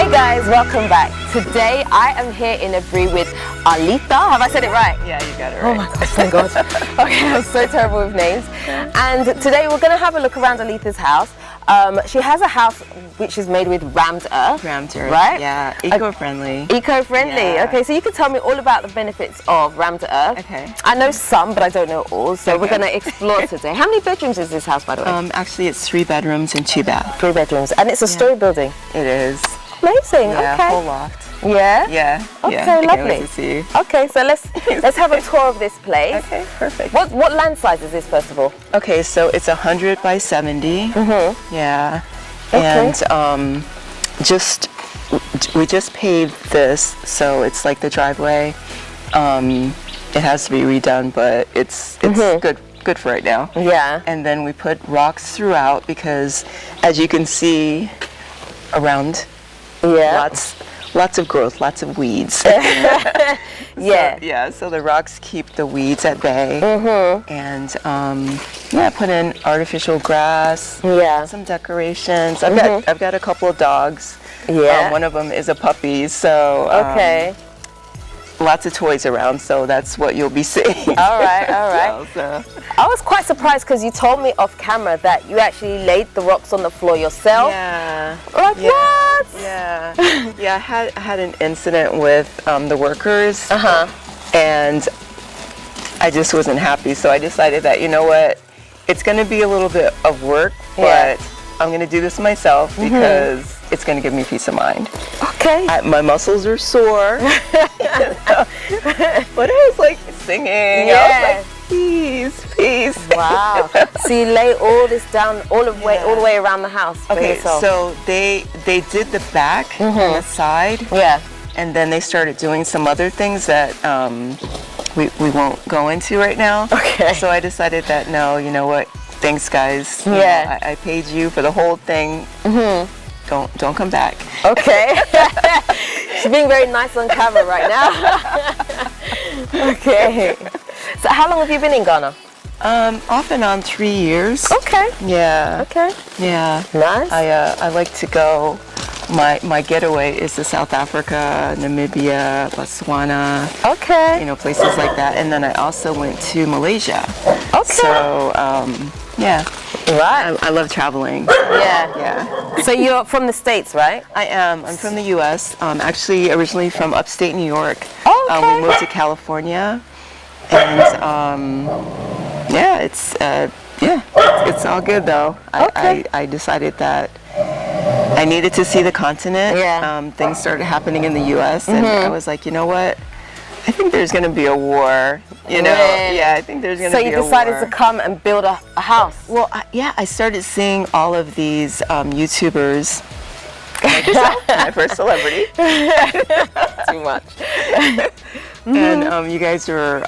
Hey guys, welcome back. Today I am here in Aburi with Alita. Have I said it right? Yeah, you got it right. Oh my gosh, thank God. Okay, I'm so terrible with names. And today we're going to have a look around Alita's house. She has a house which is made with rammed earth. Rammed earth, right? Yeah, eco-friendly. Eco-friendly. Yeah. Okay, so you can tell me all about the benefits of rammed earth. Okay. I know some, but I don't know all. So we're going to explore today. How many bedrooms is this house, by the way? Actually, it's 3 bedrooms and 2 baths. 3 bedrooms, and it's a story building. It is. Amazing. Yeah, okay. full loft. Yeah. Yeah. Okay, yeah. I lovely. can't wait to see you. Okay, so let's have a tour of this place. Okay, perfect. What land size is this, first of all? Okay, so it's 100 by 70. Mm-hmm. Yeah. Okay. And we just paved this, so it's like the driveway. It has to be redone, but it's good for right now. Yeah. And then we put rocks throughout because, as you can see around, lots of growth, lots of weeds. Yeah. So the rocks keep the weeds at bay. Mm-hmm. And put in artificial grass. Yeah. Some decorations. I've got a couple of dogs. Yeah. One of them is a puppy, so Okay. Lots of toys around, so that's what you'll be seeing. All right. So. I was quite surprised because you told me off camera that you actually laid the rocks on the floor yourself. Yeah. Like what? Yeah. Yeah. I had an incident with the workers. And I just wasn't happy, so I decided that, you know what, it's going to be a little bit of work, but I'm going to do this myself because it's going to give me peace of mind. Okay. My muscles are sore. But I was like singing. Yeah. I was like, peace. Wow. So you lay all this down all the way around the house for Okay, yourself. so they did the back and the side. Yeah. And then they started doing some other things that we won't go into right now. Okay. So I decided that, no, you know what? Thanks, guys. You know, I paid you for the whole thing. Don't come back. Okay. She's being very nice on camera right now. Okay. So how long have you been in Ghana? Off and on 3 years. Okay. Yeah. Okay. Yeah. Nice. I like to go. My getaway is to South Africa, Namibia, Botswana. Okay. You know, places like that. And then I also went to Malaysia. Okay. So yeah. Right. I love traveling. Yeah. So you're from the States, right? I am. I'm from the U.S. Actually, originally from upstate New York. Okay. We moved to California, and it's all good though. Okay. I decided that I needed to see the continent. Yeah. Things started happening in the U.S. and I was like, you know what? I think there's going to be a war. You know? Really? Yeah, I think there's going to be a war. So you decided to come and build a house? Well, I started seeing all of these YouTubers. Like yourself, my first celebrity. Too much. And you guys were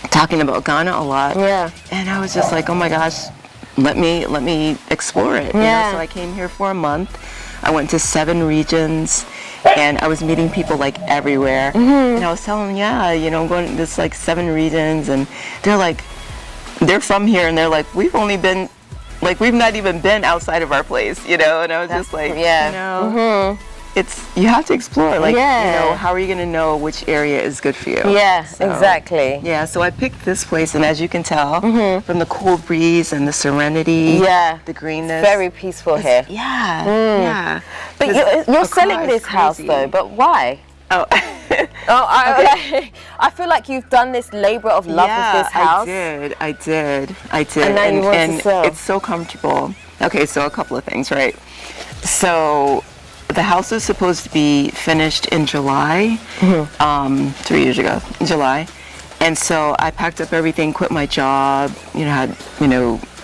talking about Ghana a lot. Yeah. And I was just like, oh my gosh, let me explore it. You know? So I came here for a month. I went to 7 regions. And I was meeting people like everywhere. And I was telling them, you know, I'm going to this like 7 regions, and they're from here, and they're like, we've not even been outside of our place, you know. And I was just like, you know, you have to explore, like, you know, how are you going to know which area is good for you? Yeah, So, exactly. Yeah, so I picked this place, and as you can tell, from the cool breeze and the serenity, the greenness. Very peaceful here. Yeah, yeah. But you're selling this house though, but why? Oh. I feel like you've done this labor of love with this house. I did. And now you want to sell. It's so comfortable. Okay, so a couple of things, right? So the house is supposed to be finished in July, 3 years ago, in July. And so I packed up everything, quit my job, had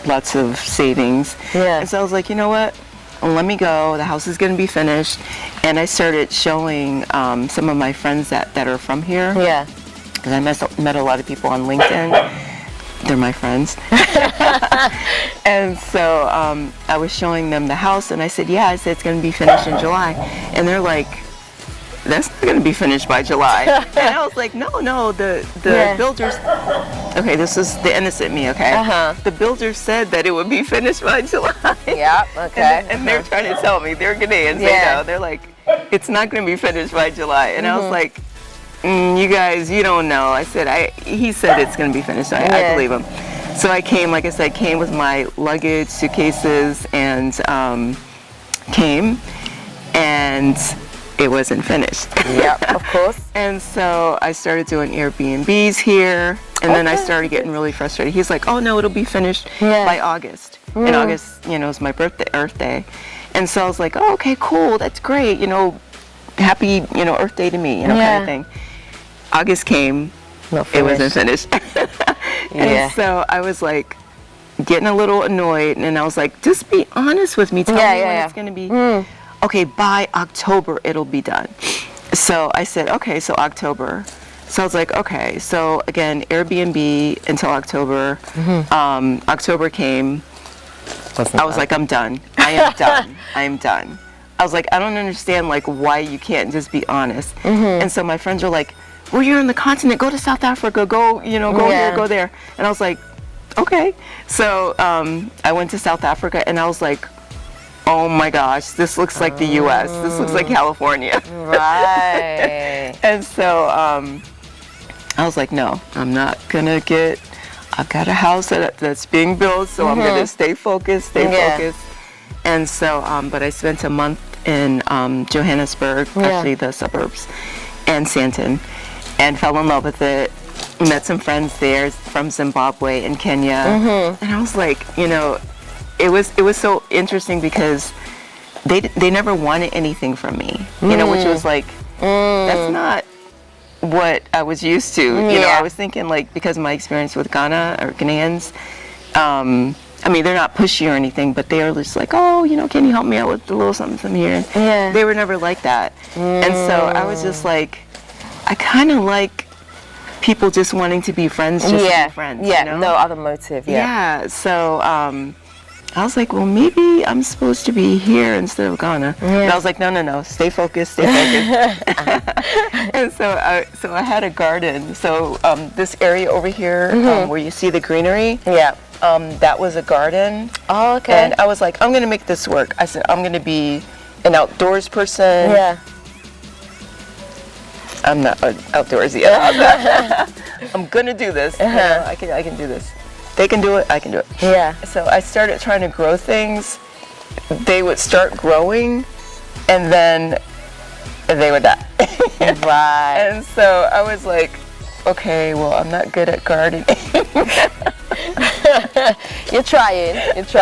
lots of savings. Yeah. And so I was like, you know what? Let me go. The house is going to be finished. And I started showing some of my friends that are from here. Yeah. Because I met a lot of people on LinkedIn. They're my friends. And so I was showing them the house, and I said, it's going to be finished in July. And they're like, that's not going to be finished by July. And I was like, no, the builders, okay, this is the innocent me, okay? The builder said that it would be finished by July. Yeah, okay. And they're trying to tell me, they're Ghanaians, they know. They're like, it's not going to be finished by July. And I was like, you guys, you don't know. I said, he said it's going to be finished. I believe him. So I came, like I said, came with my luggage, suitcases, and came, and it wasn't finished. Yep, of course. And so I started doing Airbnbs here, and then I started getting really frustrated. He's like, oh no, it'll be finished by August. And August, is my birthday, Earth Day. And so I was like, oh, okay, cool, that's great, happy, Earth Day to me, kind of thing. August came, it wasn't finished. And so I was like getting a little annoyed, and I was like, just be honest with me, tell me when it's going to be. Okay, by October it'll be done. So I said, okay, so October. So I was like, okay, so again, Airbnb until October. October came. I was like, I'm done. I am done. I am done. I was like, I don't understand why you can't just be honest. And so my friends were like, well, you're on the continent, go to South Africa, go, go here, go there. And I was like, okay. So I went to South Africa, and I was like, oh my gosh, this looks like the US. This looks like California. Right. And so I was like, no, I'm not gonna I've got a house that's being built, so I'm gonna stay focused. And so, but I spent a month in Johannesburg, actually the suburbs, and Sandton, and fell in love with it. Met some friends there from Zimbabwe and Kenya, and I was like, it was so interesting because they never wanted anything from me, which was like, that's not what I was used to. I was thinking because of my experience with Ghana or Ghanaians, I mean, they're not pushy or anything, but they are just like, oh, can you help me out with a little something here? They were never like that. And so I was just like, I kind of like people just wanting to be friends, just to be friends. No other motive. So I was like, well, maybe I'm supposed to be here instead of Ghana. And I was like, no, stay focused. And so I had a garden. So this area over here where you see the greenery, that was a garden. Oh, okay. And I was like, I'm going to make this work. I said, I'm going to be an outdoors person. I'm not outdoorsy. I'm going to do this. I can do this. They can do it, I can do it. So I started trying to grow things. They would start growing, and then they would die. Right. And so I was like, okay, well, I'm not good at gardening. You're trying. So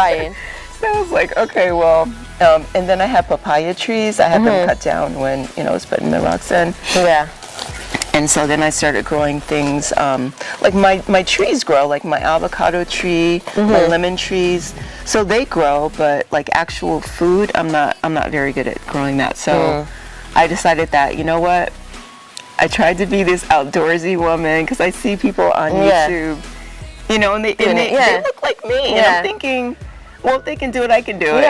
I was like, okay, well, and then I had papaya trees. I had them cut down when, I was putting the rocks in. And so then I started growing things, like my trees grow, like my avocado tree, my lemon trees. So they grow, but like actual food, I'm not very good at growing that. So I decided that, you know what? I tried to be this outdoorsy woman because I see people on YouTube, and they look like me. And I'm thinking, well, if they can do it, I can do it,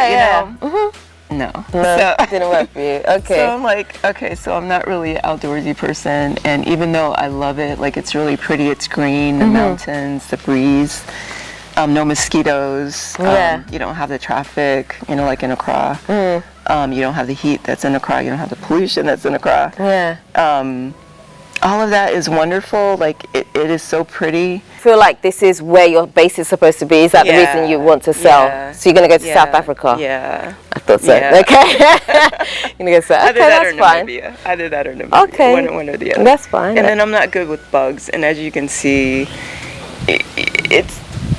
No, so it didn't work for you. Okay. So I'm like, okay, so I'm not really an outdoorsy person, and even though I love it, like it's really pretty, it's green, the mountains, the breeze, no mosquitoes, you don't have the traffic, like in Accra, you don't have the heat that's in Accra, you don't have the pollution that's in Accra. All of that is wonderful, like it is so pretty. I feel like this is where your base is supposed to be. Is that the reason you want to sell? So you're going to go to South Africa? I thought so. Okay. You're going to go to South Africa. That's fine. Either that or Namibia. Okay. One or the other. That's fine. And then I'm not good with bugs, and as you can see,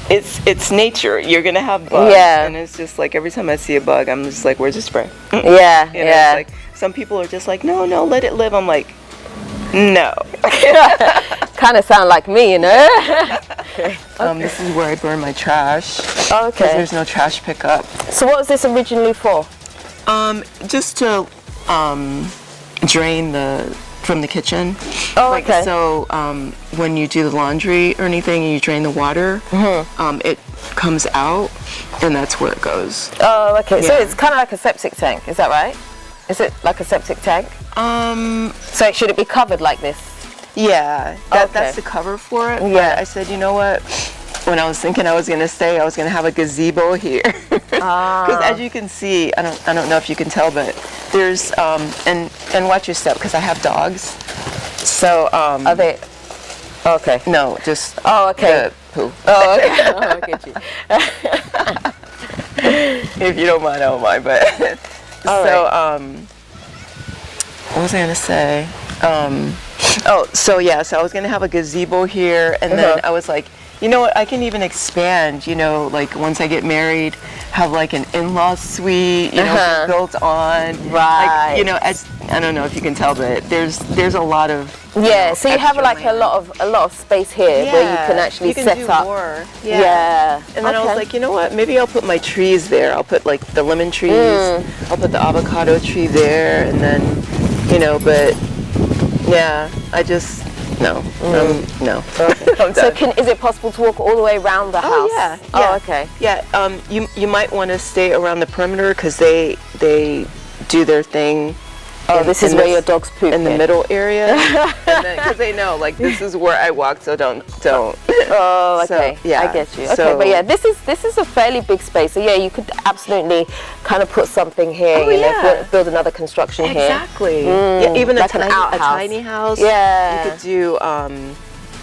it's nature. You're going to have bugs, and it's just like every time I see a bug, I'm just like, where's the spray? It's like, some people are just like, no, let it live. I'm like, no. Kind of sound like me, This is where I burn my trash. Okay. Because there's no trash pickup. So what was this originally for? Just to drain from the kitchen. Okay. So when you do the laundry or anything and you drain the water, it comes out, and that's where it goes. Oh, okay. So it's kind of like a septic tank, is that right? Is it like a septic tank? So should it be covered like this? Yeah, that's the cover for it. But I said, you know what? when I was thinking I was going to stay, I was going to have a gazebo here. Because as you can see, I don't know if you can tell, but there's, and watch your step, because I have dogs. So, are they, okay. No, just okay. the poo. Oh, okay. Oh, I get you. If you don't mind, I don't mind, but. All so, right. what was I going to say? So I was going to have a gazebo here, and then I was like, you know what, I can even expand, like once I get married, have like an in-law suite, just built on. Right. Like, I don't know if you can tell, but there's a lot of so you have like land. a lot of space here where you can actually set do up. More. Yeah. And then I was like, you know what, maybe I'll put my trees there. I'll put like the lemon trees, I'll put the avocado tree there, and then, but yeah, I just, no. No. Okay. So is it possible to walk all the way around the house? Oh, yeah. Oh, okay. Yeah, you might want to stay around the perimeter, because they do their thing. Oh, this is where your dogs poop in the middle area, because they know, like, this is where I walk, so don't. Oh, okay. So, yeah. I get you. Okay, but yeah, this is a fairly big space. So yeah, you could absolutely kind of put something here. Oh, yeah. Build another construction here. Exactly. Yeah, even like a outhouse. tiny house. Yeah. You could do.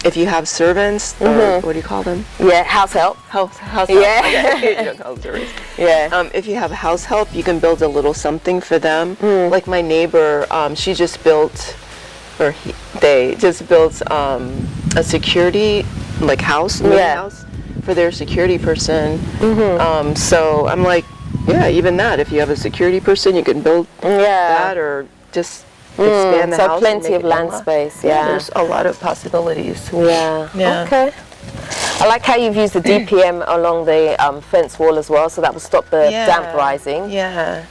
If you have servants, or what do you call them? Yeah, house help. House help. Yeah. You don't call them servants. Yeah. If you have house help, you can build a little something for them. Like my neighbor, she just built, they just built a security house, house for their security person. So I'm like, yeah, even that. If you have a security person, you can build that, or just expand the house. So plenty of land space. Yeah. There's a lot of possibilities. Yeah. Okay. I like how you've used the DPM along the fence wall as well, so that will stop the damp rising. Yeah.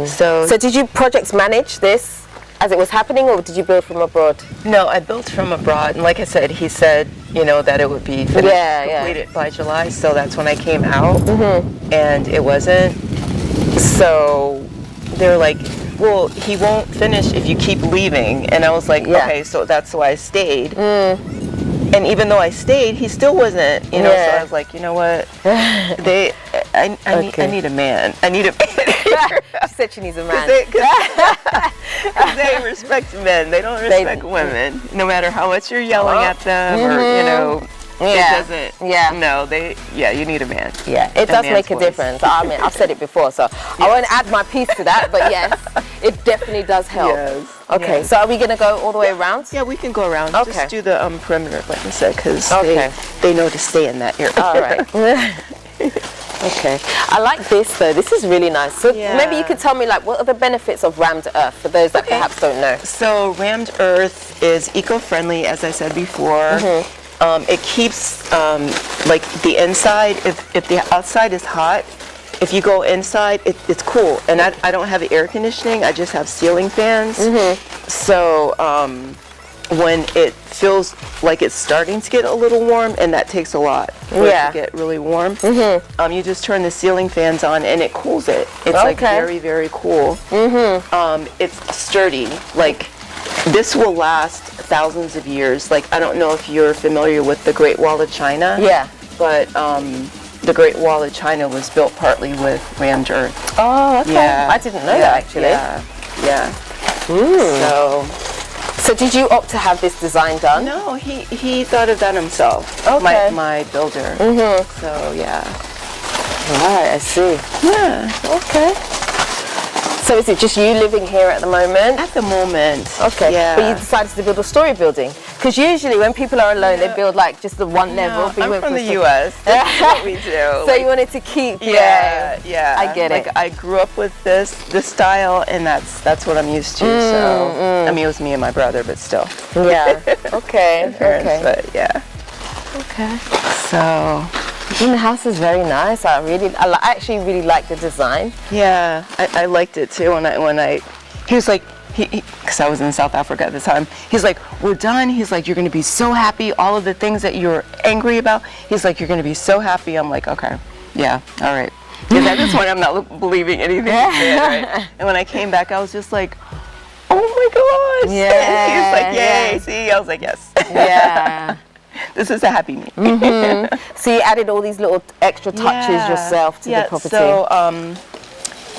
So did you projects manage this as it was happening, or did you build from abroad? No, I built from abroad, and like I said, he said, that it would be finished, completed by July, so that's when I came out, and it wasn't. So they're like, well, he won't finish if you keep leaving, and I was like, okay, so that's why I stayed. And even though I stayed, he still wasn't, so I was like, you know what, I need a man. I need a man. She said she needs a man. Because they respect men. They don't respect women. No matter how much you're yelling at them, or, it doesn't, no, you need a man. Yeah, it does make a difference. I mean, I've said it before, so I won't add my piece to that, but yes, it definitely does help. Yes. Okay, so are we going to go all the way around? Yeah, we can go around. Okay. Just do the perimeter, like I said, because they know to stay in that area. All right. Okay. I like this though. This is really nice. So maybe you could tell me, what are the benefits of rammed earth for those that perhaps don't know? So rammed earth is eco-friendly, as I said before. It keeps the inside. If the outside is hot, if you go inside, it's cool. And I don't have air conditioning. I just have ceiling fans. So when it feels like it's starting to get a little warm, and that takes a lot for it to get really warm, you just turn the ceiling fans on and it cools it. It's like very, very cool. It's sturdy. This will last thousands of years. I don't know if you're familiar with the Great Wall of China. Yeah. But the Great Wall of China was built partly with rammed earth. Oh, okay. Yeah. I didn't know that actually. Yeah. So did you opt to have this design done? No, he thought of that himself. Okay. My builder. So yeah. Right, I see. Yeah. Okay. So is it just you living here at the moment? At the moment. Okay. Yeah. But you decided to build a story building? Because usually when people are alone, they build just the one level. But I'm from the U.S. That's what we do. So you wanted to keep. Yeah. I get it. I grew up with this style, and that's what I'm used to. So I mean, it was me and my brother, but still. Yeah. Okay. Parents, but yeah. Okay. So. The house is very nice. I actually really like the design. Yeah, I liked it too. He was like, because I was in South Africa at the time. He's like, we're done. He's like, you're going to be so happy. All of the things that you're angry about. He's like, you're going to be so happy. I'm like, okay, yeah, all right. Because at this point, I'm not believing anything. Right? And when I came back, I was just like, oh my gosh. Yeah. He's like, yay. See, I was like, yes. Yeah. this is a happy me. So you added all these little extra touches yourself to the property. So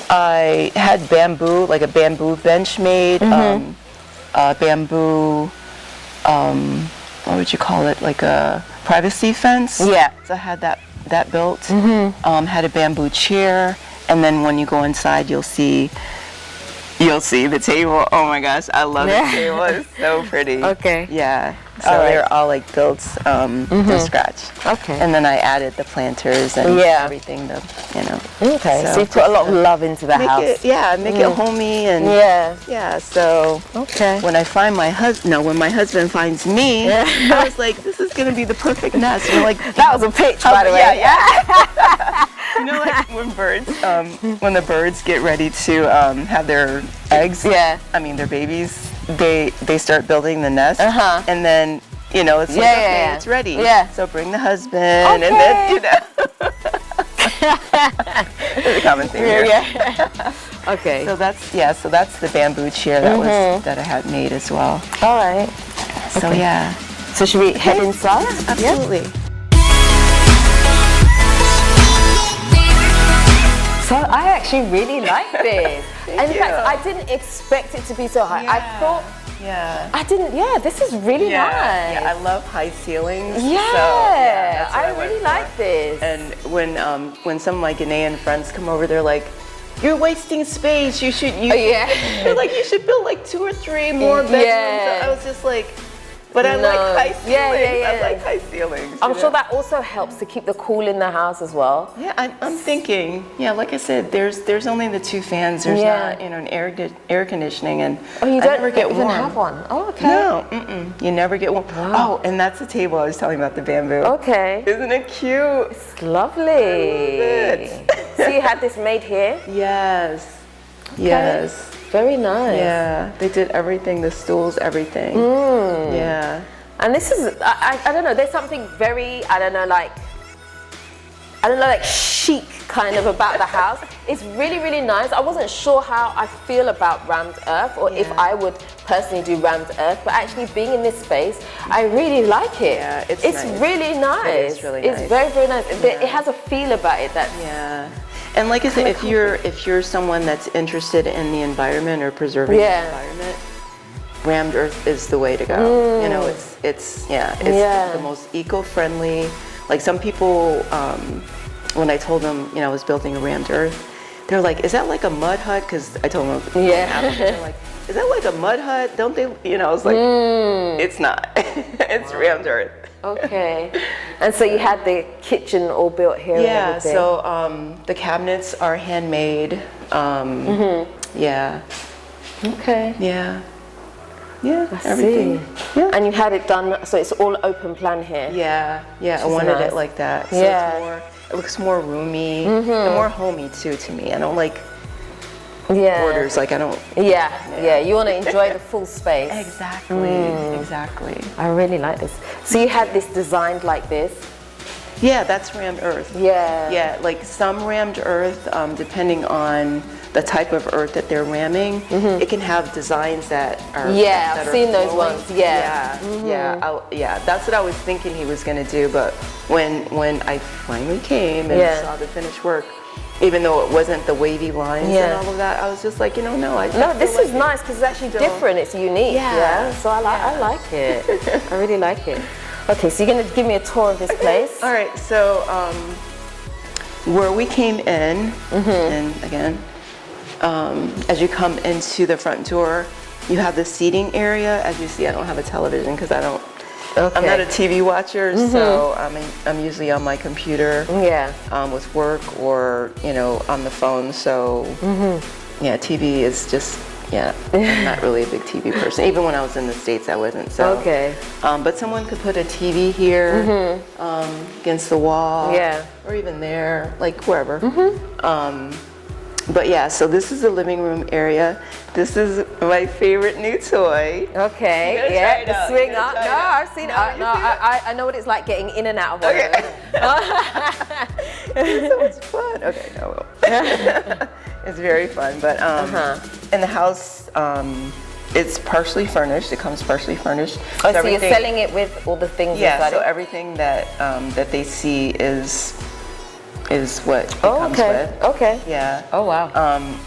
I had bamboo, like a bamboo bench made, bamboo, what would you call it, like a privacy fence. Yeah. So I had that built. Had a bamboo chair, and then when you go inside, you'll see the table. Oh my gosh, I love the table. It's so pretty. Okay. Yeah. So they're all like built from scratch. Okay. And then I added the planters and everything. Okay. So you put a lot of love into the house. Make it homey and So when I find my husband, when my husband finds me, I was like, this is gonna be the perfect nest. We're like, that was a pitch, by the way. You know, like when the birds get ready to have their eggs. I mean, their babies. They start building the nest, and then it's like, okay, it's ready. So bring the husband, and then there's a common thing here. Okay. So that's the bamboo chair that I had made as well. All right. So So should we head inside? Absolutely. So I actually really like this. And in fact, I didn't expect it to be so high. I thought, this is really nice. Yeah, I love high ceilings. Yeah, I really like this. And when some of my Ghanaian friends come over, they're like, you're wasting space. You should, they're like, you should build like 2 or 3 more bedrooms. So I was just like, but I like high ceilings. I like high ceilings. I'm sure that also helps to keep the cool in the house as well. Yeah, I'm thinking. Yeah, like I said, there's only the 2 fans. There's not, an air conditioning, and you don't never get even warm. have one. Oh, okay. No, you never get warm. Wow. Oh, and that's the table I was telling you about, the bamboo. Okay. Isn't it cute? It's lovely. I love it. So you had this made here? Yes. Okay. Yes. Very nice. Yeah, they did everything, the stools, everything. Yeah. And this is, I don't know, there's something very, like chic kind of about the house. It's really, really nice. I wasn't sure how I feel about rammed earth, or if I would personally do rammed earth, but actually being in this space, I really like it. Yeah, it's nice. Really nice. It is really nice. It's very, very nice. It has a feel about it that's And like I said, if you're someone that's interested in the environment or preserving the environment, rammed earth is the way to go. It's the most eco-friendly. Like some people, when I told them, I was building a rammed earth, they're like, "Is that like a mud hut?" Because I told them, they're like, "Is that like a mud hut? Don't they?" I was like, "It's not. It's rammed earth." Okay. And so you had the kitchen all built here. Yeah. So the cabinets are handmade. Yeah. Okay. Yeah. Yeah, I everything. See. Yeah. And you had it done, so it's all open plan here. Yeah, I wanted it like that. So it looks more roomy and more homey too to me. I don't like borders. Like I don't. Yeah. You want to enjoy the full space. Exactly. I really like this. So you had this designed like this. Yeah, that's rammed earth. Yeah, like some rammed earth, depending on the type of earth that they're ramming, it can have designs that are I've seen those ones. That's what I was thinking he was going to do, but when I finally came and saw the finished work, even though it wasn't the wavy lines and all of that, I was just like, this is nice because it's actually different. It's unique. So I like it. I really like it. Okay, so you're going to give me a tour of this place. All right, so where we came in, and again, as you come into the front door, you have the seating area. As you see, I don't have a television because I'm not a TV watcher, so I'm usually on my computer with work or on the phone. So TV is just I'm not really a big TV person. Even when I was in the States, I wasn't. So but someone could put a TV here against the wall, or even there, like wherever. But so this is the living room area. This is my favorite new toy. Okay, the swing up. No, I've seen it. I know what it's like getting in and out of one of those. It's so much fun. Okay, no. It's very fun, but and the house it's partially furnished. It comes partially furnished. Oh, so you're selling it with all the things inside so it? everything that that they see is what it comes with. Okay. Yeah. Oh, wow.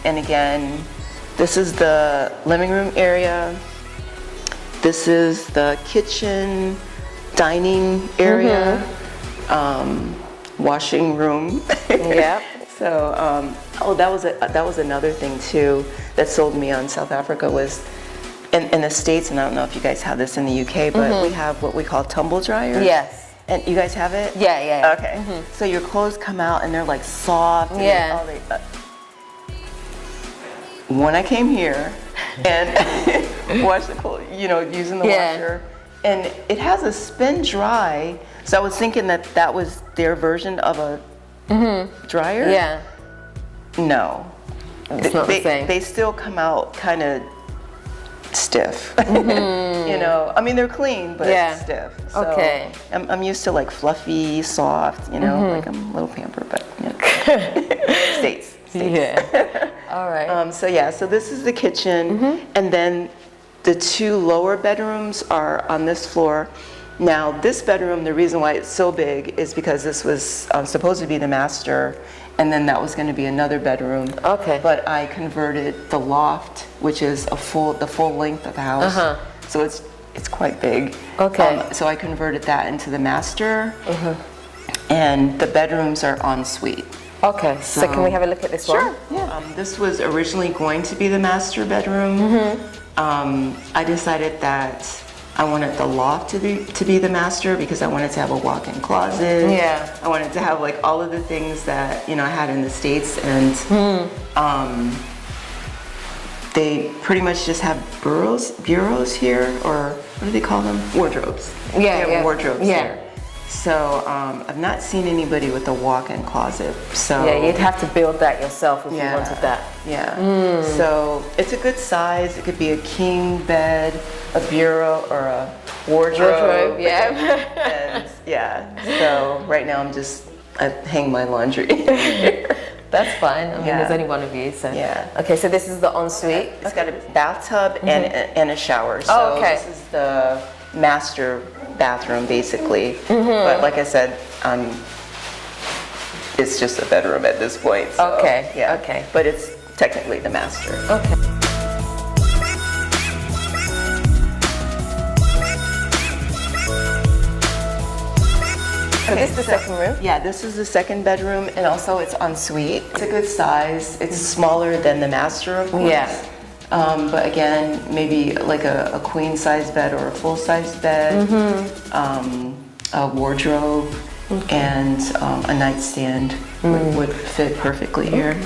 And again, this is the living room area. This is the kitchen, dining area, washing room. Yeah. So, that was another thing too that sold me on South Africa was in the States, and I don't know if you guys have this in the UK, but we have what we call tumble dryers. Yes. And you guys have it? Yeah. Okay. So your clothes come out and they're like soft. And when I came here and washed the clothes, using the washer, and it has a spin dry. So I was thinking that was their version of a dryer. Yeah. No. It's not the same. They still come out kind of stiff. I mean, they're clean, but stiff. So okay. I'm used to like fluffy, soft, like I'm a little pampered, but States. Yeah. All right. So this is the kitchen, and then the two lower bedrooms are on this floor. Now, this bedroom, the reason why it's so big is because this was supposed to be the master, and then that was going to be another bedroom. Okay. But I converted the loft, which is the full length of the house. So it's quite big. Okay. So I converted that into the master, and the bedrooms are ensuite. Okay. So can we have a look at this one? Sure. Yeah. This was originally going to be the master bedroom. I decided that I wanted the loft to be the master because I wanted to have a walk-in closet. Yeah. I wanted to have like all of the things that I had in the States, and they pretty much just have bureaus here, or what do they call them? Wardrobes. Yeah. Wardrobes here. So I've not seen anybody with a walk-in closet. So yeah, you'd have to build that yourself if you wanted that. Yeah. So it's a good size. It could be a king bed, a bureau, or a wardrobe. Yeah. And so right now I hang my laundry. That's fine. I mean, there's only one of you, so. Yeah. Okay, so this is the ensuite. It's got a bathtub and a shower. So this is the master bathroom, basically. But like I said, it's just a bedroom at this point. So, okay. But it's technically the master. Okay. So this is the second room? Yeah, this is the second bedroom, and also it's ensuite. It's a good size. It's smaller than the master, of course. Yeah. But again, maybe like a queen size bed or a full size bed, a wardrobe, and a nightstand would fit perfectly here.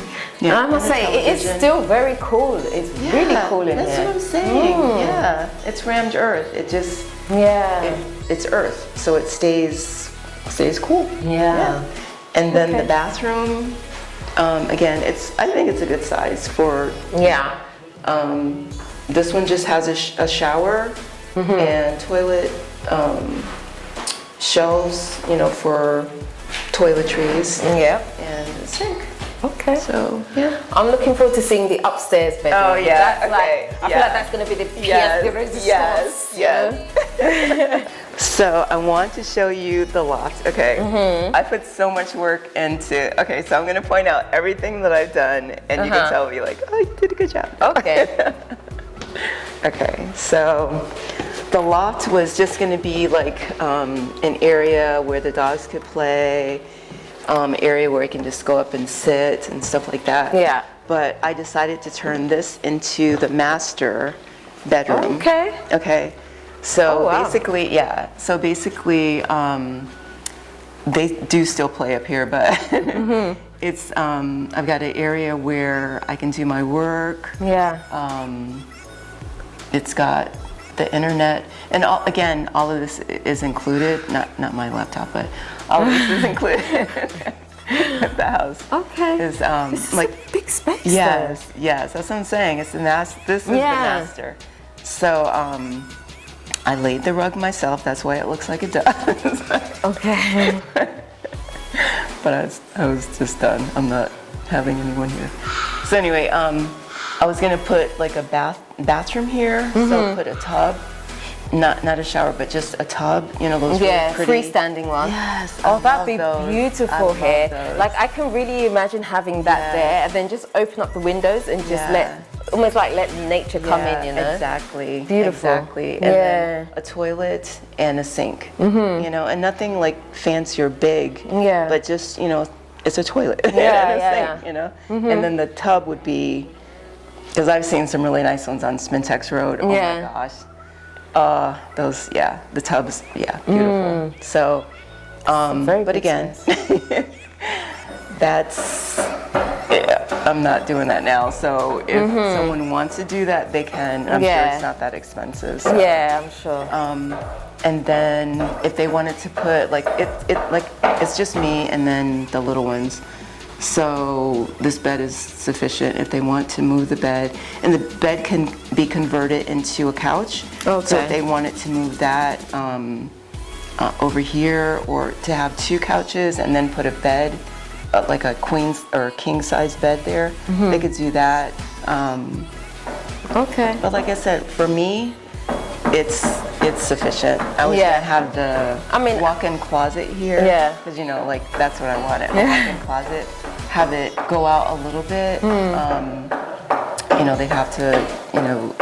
Yeah. I must say, it is still very cool. It's really cool in here. That's what I'm saying. Yeah, it's rammed earth. It just it's earth, so it stays cool. Yeah. And then the bathroom, again, I think it's a good size for this one just has a shower and toilet shelves, for toiletries. And a sink. Okay. So, I'm looking forward to seeing the upstairs bedroom. Oh, yeah. I feel like that's going to be the pièce de résistance. Yes. So I want to show you the loft. Okay. I put so much work into. Okay, so I'm going to point out everything that I've done, and you can tell me like, oh, you did a good job. Okay. Okay. So the loft was just going to be like an area where the dogs could play, area where you can just go up and sit and stuff like that. Yeah. But I decided to turn this into the master bedroom. Okay. Okay. So basically, they do still play up here, but it's I've got an area where I can do my work. Yeah. It's got the internet, and all of this is included. Not my laptop, but all of this is included at the house. Okay. Is this is like a big space. Yes. That's what I'm saying. It's this is the master. So I laid the rug myself. That's why it looks like it does. Okay. But I was just done. I'm not having anyone here. So anyway, I was gonna put like a bathroom here, so put a tub. Not a shower, but just a tub, you know, those really pretty freestanding ones. Yes. Oh, that'd be beautiful here. Like I can really imagine having that there, and then just open up the windows and just almost like let nature come in, you know. Exactly. Beautiful. Exactly. And then a toilet and a sink, you know, and nothing like fancy or big. Yeah. But just, you know, it's a toilet and a sink, you know. And then the tub would be, because I've seen some really nice ones on Smintex Road. Oh my gosh. Those, the tubs, beautiful. So, but again, that's, I'm not doing that now. So if someone wants to do that, they can. I'm sure it's not that expensive. So. Yeah, I'm sure. And then if they wanted to put, like, it's just me and then the little ones. So this bed is sufficient if they want to move the bed, and the bed can be converted into a couch. Okay. So if they wanted to move that over here, or to have two couches and then put a bed, like a queen or king size bed there, they could do that. Okay. But like I said, for me, it's sufficient. I was gonna have the walk-in closet here, because you know, like that's what I wanted. A walk-in closet. Have it go out a little bit. You know, they'd have to, you know,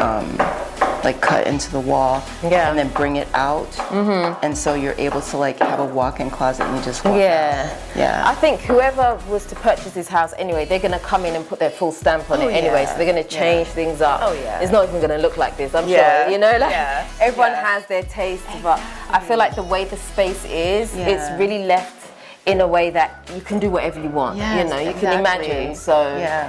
like cut into the wall and then bring it out. And so you're able to like have a walk-in closet and you just walk out. Yeah. I think whoever was to purchase this house anyway, they're gonna come in and put their full stamp on it anyway. So they're gonna change things up. Oh yeah. It's not even gonna look like this, I'm sure. You know, like everyone has their taste, but I feel like the way the space is, it's really left in a way that you can do whatever you want, you know, you can imagine, so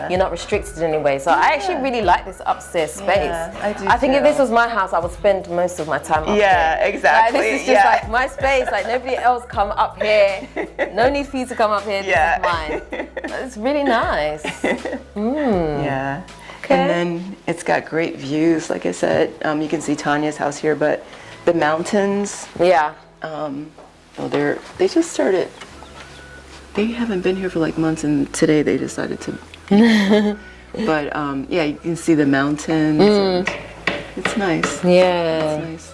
you're not restricted in any way. So I actually really like this upstairs space. I think if this was my house, I would spend most of my time up here. Exactly. Like, this is just like my space, like nobody else come up here. No need for you to come up here, this is mine. It's really nice. Yeah. Okay. And then it's got great views, like I said. You can see Tanya's house here, but the mountains. They just started. They haven't been here for like months, and today they decided to. But you can see the mountains. It's nice. Yeah. It's nice.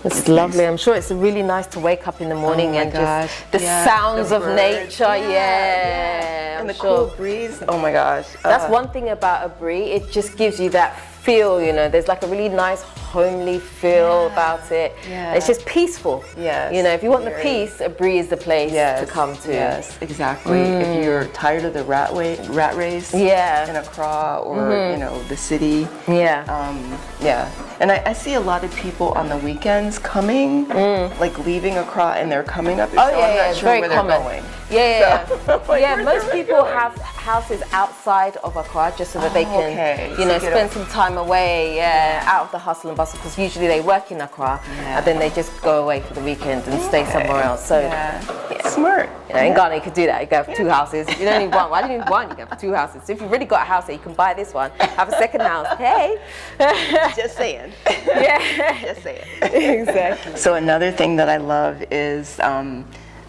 It's lovely. Nice. I'm sure it's really nice to wake up in the morning and just the sounds of nature. And the cool breeze. Oh my gosh. That's one thing about Aburi. It just gives you that feel, you know, there's like a really nice homely feel about it. It's just peaceful. You know, if you want the peace, Aburi is the place to come to. Yes, exactly. If you're tired of the rat race in Accra or you know, the city. And I see a lot of people on the weekends coming, like leaving Accra and they're coming up. So I'm not sure where they're going. Most people have houses outside of Accra just so that they can, you know, spend some time away, out of the hustle and bustle, because usually they work in Accra and then they just go away for the weekend and stay somewhere else. So smart. You know, in Ghana you could do that. You go for 2 houses. You don't need one. Why do you need one? You go for 2 houses. So if you've really got a house there, you can buy this one, have a second house. Hey, just saying. Just saying. Exactly. So another thing that I love is.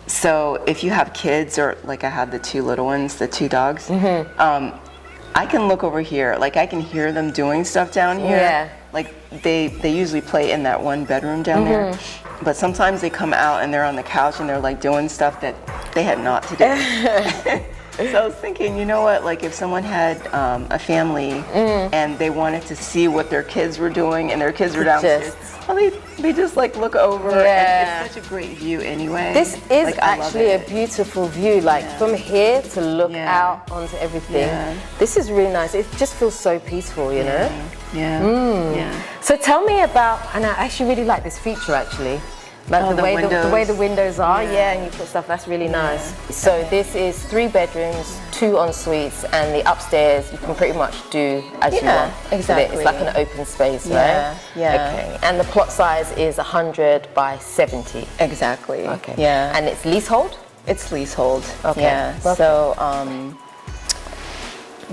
So if you have kids, or like I have the 2 little ones, the 2 dogs, I can look over here, like I can hear them doing stuff down here. Like they usually play in that 1 bedroom down there, but sometimes they come out and they're on the couch and they're like doing stuff that they had not to do. So I was thinking, you know what, like if someone had a family and they wanted to see what their kids were doing and their kids were downstairs, they just like look over and it's such a great view anyway. This is like, actually a beautiful view, like from here to look out onto everything. This is really nice. It just feels so peaceful, you know? So tell me about, and I actually really like this feature actually. Like the way the windows are, and you put stuff, that's really nice. So this is 3 bedrooms, 2 ensuites, and the upstairs you can pretty much do as you want. Exactly. It's like an open space, right? Okay. And the plot size is 100 by 70. Exactly. Okay. Yeah. And it's leasehold? It's leasehold. Okay. Yeah. So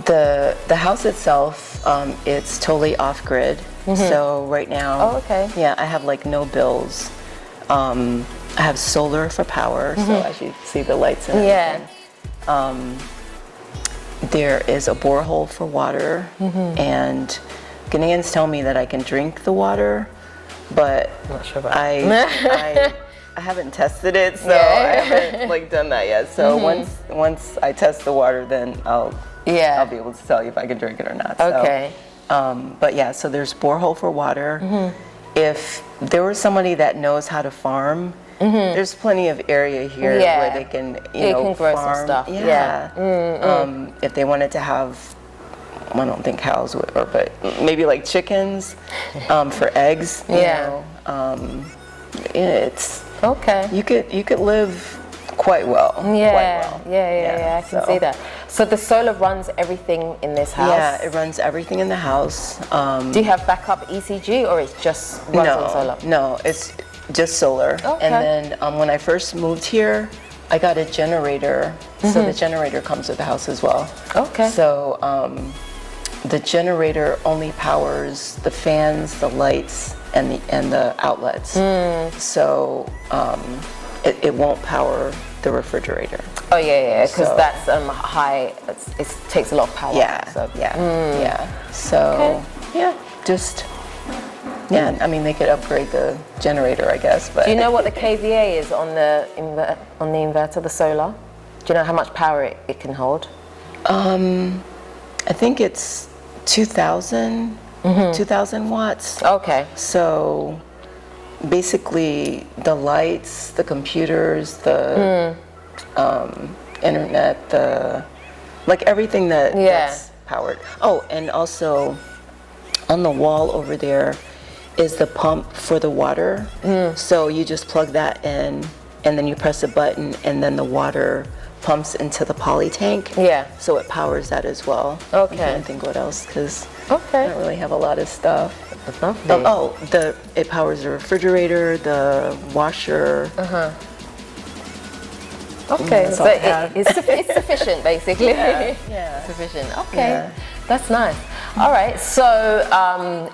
the house itself, it's totally off grid. So right now, I have like no bills. I have solar for power, so as you see the lights and everything. There is a borehole for water, and Ghanaians tell me that I can drink the water, but not sure about I haven't tested it, so I haven't like done that yet. So once I test the water, then I'll be able to tell you if I can drink it or not. Okay. So, but yeah, so there's borehole for water. If there was somebody that knows how to farm, there's plenty of area here where they can, you know, can grow farm. some stuff. If they wanted to have, I don't think cows would, but maybe like chickens for eggs. You know, it's you could live quite well. I can see that. So the solar runs everything in this house? Yeah, it runs everything in the house. Do you have backup ECG, or it's just runs on solar? No, it's just solar. And then when I first moved here, I got a generator. So the generator comes with the house as well. Okay. So the generator only powers the fans, the lights, and the outlets. So it won't power the refrigerator. Oh because that's high. It takes a lot of power. So I mean, they could upgrade the generator, I guess. But do you know what the kVA is on the inverter, the solar? Do you know how much power it can hold? I think it's 2,000 watts. Okay. So basically, the lights, the computers, the internet, like everything that's powered. Oh, and also on the wall over there is the pump for the water. So you just plug that in, and then you press a button, and then the water pumps into the poly tank. So it powers that as well. I can't think what else, because I don't really have a lot of stuff. It powers the refrigerator, the washer. So it's sufficient, basically. Sufficient. That's nice. All right, so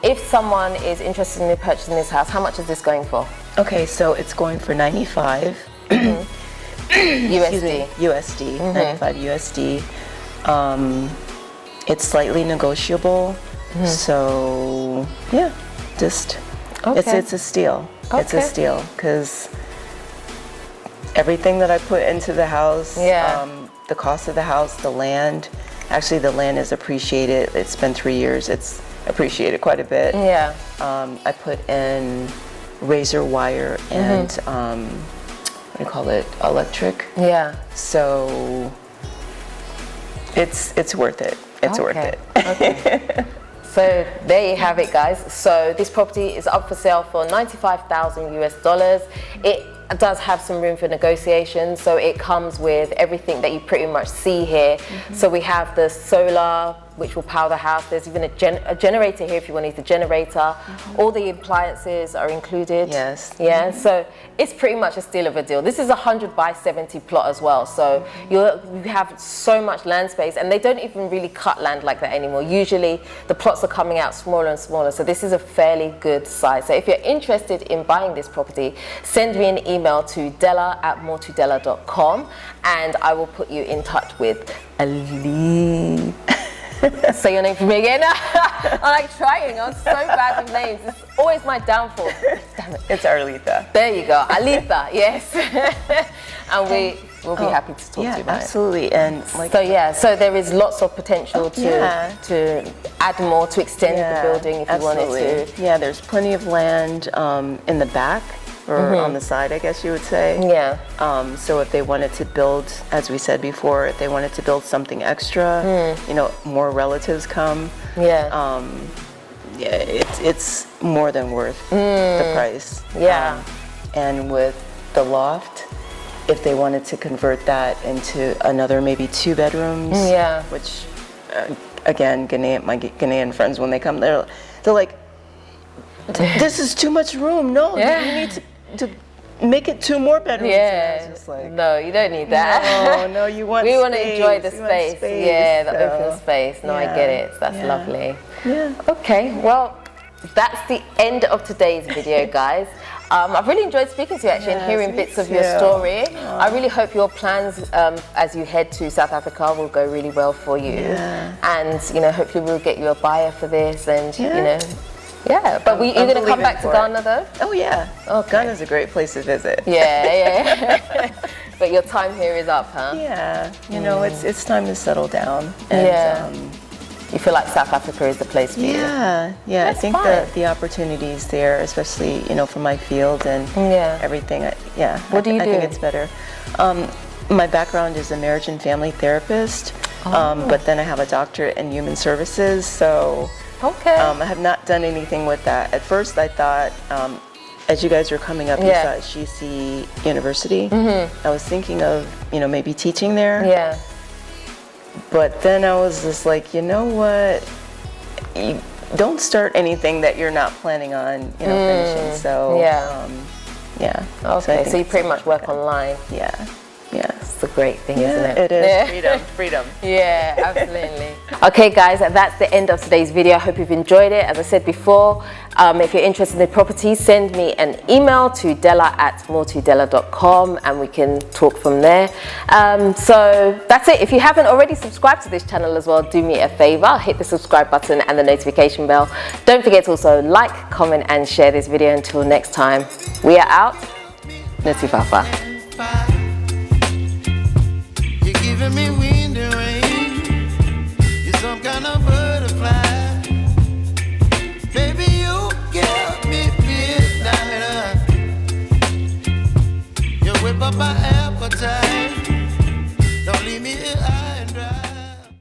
if someone is interested in purchasing this house, how much is this going for? Okay, so it's going for 95 USD, 95 USD. It's slightly negotiable. So it's a steal. It's a steal because everything that I put into the house, the cost of the house, the land. Actually, the land is appreciated. It's been 3 years. It's appreciated quite a bit. I put in razor wire and what do you call it? Electric. So it's worth it. It's worth it. So there you have it, guys. So this property is up for sale for $95,000 US. It does have some room for negotiation, so it comes with everything that you pretty much see here. So we have the solar, which will power the house. There's even a generator here if you want to use the generator. All the appliances are included. So it's pretty much a steal of a deal. This is a 100 by 70 plot as well, so you have so much land space, and they don't even really cut land like that anymore. Usually the plots are coming out smaller and smaller, so this is a fairly good size. So if you're interested in buying this property, send me an email to dela@moretodela.com, and I will put you in touch with Ali. Say your name for me again. I'm like trying. I'm so bad with names. It's always my downfall. Damn it. It's Arlita. There you go. Alita, yes. And we will be happy to talk to you about absolutely. it. And so there is lots of potential to add more, to extend the building if you wanted to. Yeah, there's plenty of land in the back. Or on the side, I guess you would say. So if they wanted to build, as we said before, if they wanted to build something extra, you know, more relatives come. It's more than worth the price. And with the loft, if they wanted to convert that into another maybe 2 bedrooms, which again, my Ghanaian friends, when they come, they're like, this is too much room. No, you need to make it 2 more bedrooms. And I was just like, no, you don't need that. No, you want we space. want to enjoy the space. The open space. No, I get it. That's lovely. Okay, well, that's the end of today's video, guys. I've really enjoyed speaking to you actually and hearing bits of your story. I really hope your plans as you head to South Africa will go really well for you. And, you know, hopefully we'll get you a buyer for this and, you know, but you're going to come back to Ghana though? Oh yeah. Okay. Ghana's a great place to visit. Yeah. But your time here is up, huh? Yeah. You know, it's time to settle down. And, you feel like South Africa is the place for you? Yeah. I think the opportunities there, especially, you know, for my field and everything. What do you do? I think it's better. My background is a marriage and family therapist, but then I have a doctorate in human services, so I have not done anything with that. At first I thought, as you guys were coming up, you saw GC University. I was thinking of, you know, maybe teaching there. But then I was just like, you know what? You don't start anything that you're not planning on, you know, finishing. So Okay, so you pretty much work online. It's a great thing, isn't it? It is. Freedom. Yeah, absolutely. Okay, guys, that's the end of today's video. I hope you've enjoyed it. As I said before, if you're interested in properties, send me an email to dela@moretodela.com and we can talk from there. So that's it. If you haven't already subscribed to this channel as well, do me a favor, hit the subscribe button and the notification bell. Don't forget to also like, comment and share this video. Until next time, we are out. Nati Fafa. Giving me